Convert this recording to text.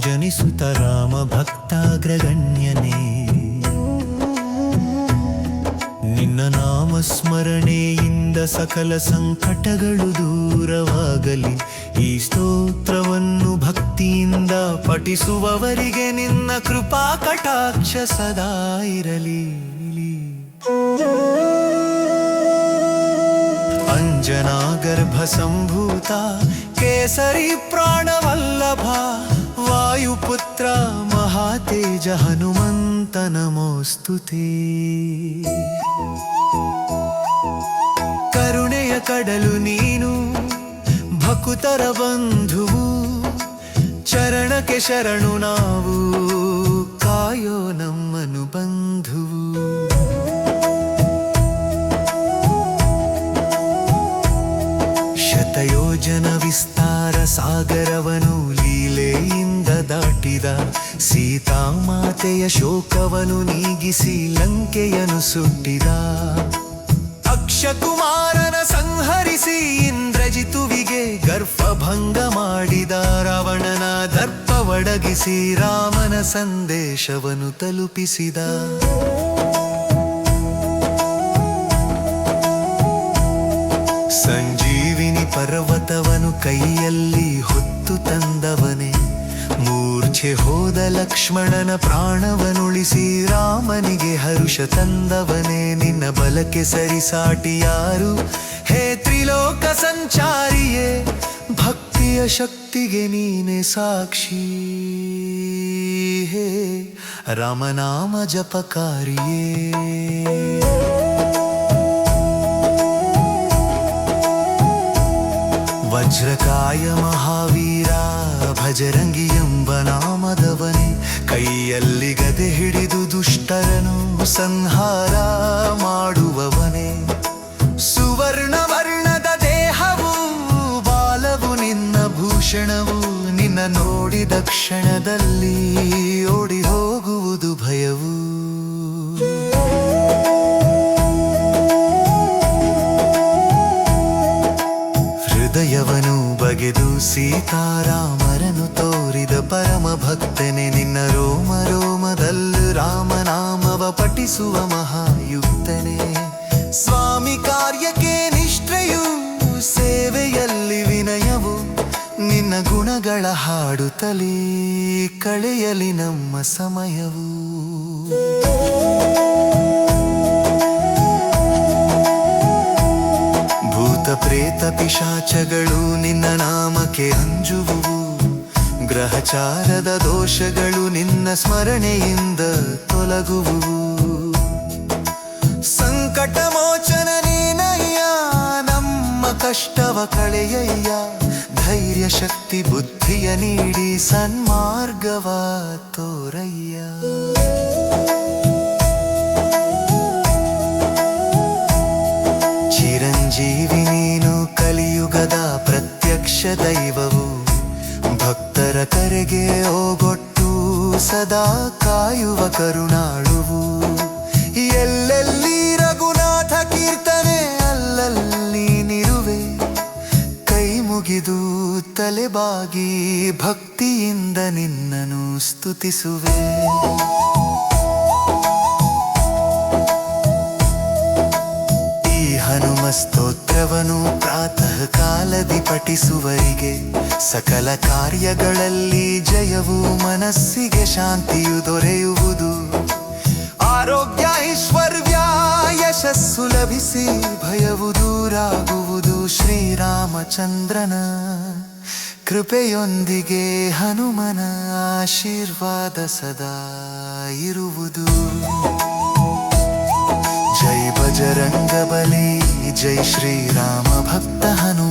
ಜನಿಸುತ್ತ ರಾಮ ಭಕ್ತಾಗ್ರಗಣ್ಯನೇ. ನಿನ್ನ ನಾಮಸ್ಮರಣೆಯಿಂದ ಸಕಲ ಸಂಕಟಗಳು ದೂರವಾಗಲಿ. ಈ ಸ್ತೋತ್ರವನ್ನು ಭಕ್ತಿಯಿಂದ ಪಠಿಸುವವರಿಗೆ ನಿನ್ನ ಕೃಪಾ ಕಟಾಕ್ಷ ಸದಾ ಇರಲಿ. ಅಂಜನಾಗರ್ಭ ಸಂಭೂತ ಕೇಸರಿ ಪ್ರಾಣವಲ್ಲಭ ವಾಯುಪುತ್ರ ಮಹಾತೇಜ ಹನುಮಂತ ನಮೋಸ್ತುತೇ. ಕರುಣೆಯ ಕಡಲು ನೀನು ಭಕುತರ ಬಂಧುವು, ಚರಣಕ್ಕೆ ಶರಣು ನಾವು, ಕಾಯೋ ನಮ್ಮನು ಬಂಧುವು. ಶತಯೋಜನ ವಿಸ್ತಾರ ಸಾಗರವನು ಲೀಲೆಯಿಂದ ದಾಟಿದ, ಸೀತಾಮಾತೆಯ ಶೋಕವನು ನೀಗಿಸಿ ಲಂಕೆಯನ್ನು ಸುಟ್ಟಿದ. ಅಕ್ಷಕುಮಾರನ ಸಂಹರಿಸಿ ಇಂದ್ರಜಿತುವಿಗೆ ಗರ್ಭಭಂಗ ಮಾಡಿದ, ರಾವಣನ ದರ್ಪವಡಗಿಸಿ ರಾಮನ ಸಂದೇಶವನ್ನು ತಲುಪಿಸಿದ. ಸಂಜೀವಿನಿ ಪರ್ವತವನು ಕೈಯಲ್ಲಿ ಹೊತ್ತು ತಂದವನೇ, ಮೂರ್ಛೆ ಹೋದ ಲಕ್ಷ್ಮಣನ ಪ್ರಾಣವನುಳಿಸಿ ರಾಮನಿಗೆ ಹರುಷ ತಂದವನೇ. ನಿನ್ನ ಬಲಕ್ಕೆ ಸರಿಸಾಟಿ ಯಾರು ಹೇ ತ್ರಿಲೋಕ ಸಂಚಾರಿಯೇ, ಭಕ್ತಿಯ ಶಕ್ತಿಗೆ ನೀನೆ ಸಾಕ್ಷಿ ಹೇ ರಾಮನಾಮ ಜಪಕಾರಿಯೇ. ವಜ್ರಕಾಯ ಮಹಾವೀರ ಭಜರಂಗಿ ಎಂಬ ನಾಮದವನೇ, ಕೈಯಲ್ಲಿ ಗದೆ ಹಿಡಿದು ದುಷ್ಟರನು ಸಂಹಾರ ಮಾಡುವವನೇ. ಸುವರ್ಣ ವರ್ಣದ ದೇಹವು ಬಾಲವು ನಿನ್ನ ಭೂಷಣವು, ನಿನ್ನ ನೋಡಿದ ಕ್ಷಣದಲ್ಲಿ ಓಡಿ ಹೋಗುವುದು ಭಯವು. ಹೃದಯವನು ಬಗೆದು ಸೀತಾರಾಮರನು ತೋರಿದ ಪರಮ ಭಕ್ತನೆ, ನಿನ್ನ ರೋಮ ರೋಮದಲ್ಲೂ ರಾಮನಾಮವ ಪಠಿಸುವ ಮಹಾಯುಕ್ತನೇ. ಸ್ವಾಮಿ ಕಾರ್ಯಕ್ಕೆ ನಿಷ್ಠೆಯು, ಸೇವೆಯಲ್ಲಿ ವಿನಯವು, ನಿನ್ನ ಗುಣಗಳ ಹಾಡುತ್ತಲೇ ಕಳೆಯಲಿ ನಮ್ಮ ಸಮಯವು. ಭೂತ ಪ್ರೇತ ಪಿಶಾಚಗಳು ನಿನ್ನ ನಾಮಕ್ಕೆ ಅಂಜುವುವು, ಗ್ರಹಚಾರದ ದೋಷಗಳು ನಿನ್ನ ಸ್ಮರಣೆಯಿಂದ ತೊಲಗುವುವು. ಸಂಕಟ ಮೋಚನ ನೀನಯ್ಯ, ನಮ್ಮ ಕಷ್ಟವ ಕಳೆಯಯ್ಯ, ಧೈರ್ಯ ಶಕ್ತಿ ಬುದ್ಧಿಯ ನೀಡಿ ಸನ್ಮಾರ್ಗವ ತೋರಯ್ಯ. ಚಿರಂಜೀವಿ ನೀನು ಕಲಿಯುಗದ ಪ್ರತ್ಯಕ್ಷ ದೈವವು, ಭಕ್ತರ ಕರೆಗೆ ಓಗೊಟ್ಟು ಸದಾ ಕಾಯುವ ಕರುಣಾಳುವು. ಎಲ್ಲೆಲ್ಲಿ ರಘುನಾಥ ಕೀರ್ತನೆ ಅಲ್ಲಲ್ಲಿ ನಿರುವೆ, ಕೈ ಮುಗಿದು ತಲೆಬಾಗಿ ಭಕ್ತಿಯಿಂದ ನಿನ್ನನು ಸ್ತುತಿಸುವೆ. ಹನುಮ ಸ್ತೋತ್ರವನು ಪ್ರಾತಃ ಕಾಲದಿ ಪಠಿಸುವರಿಗೆ, ಸಕಲ ಕಾರ್ಯಗಳಲ್ಲಿ ಜಯವು, ಮನಸ್ಸಿಗೆ ಶಾಂತಿಯು ದೊರೆಯುವುದು. ಆರೋಗ್ಯ ಐಶ್ವರ್ಯ ಯಶಸ್ಸು ಲಭಿಸಿ ಭಯವು ದೂರಾಗುವುದು. ಶ್ರೀರಾಮಚಂದ್ರನ ಕೃಪೆಯೊಂದಿಗೆ ಹನುಮನ ಆಶೀರ್ವಾದ ಸದಾ ಇರುವುದು. ಜೈ ಬಜರಂಗ ಬಲಿ, ಜೈ ಶ್ರೀರಾಮ ಭಕ್ತ ಹನುಮ.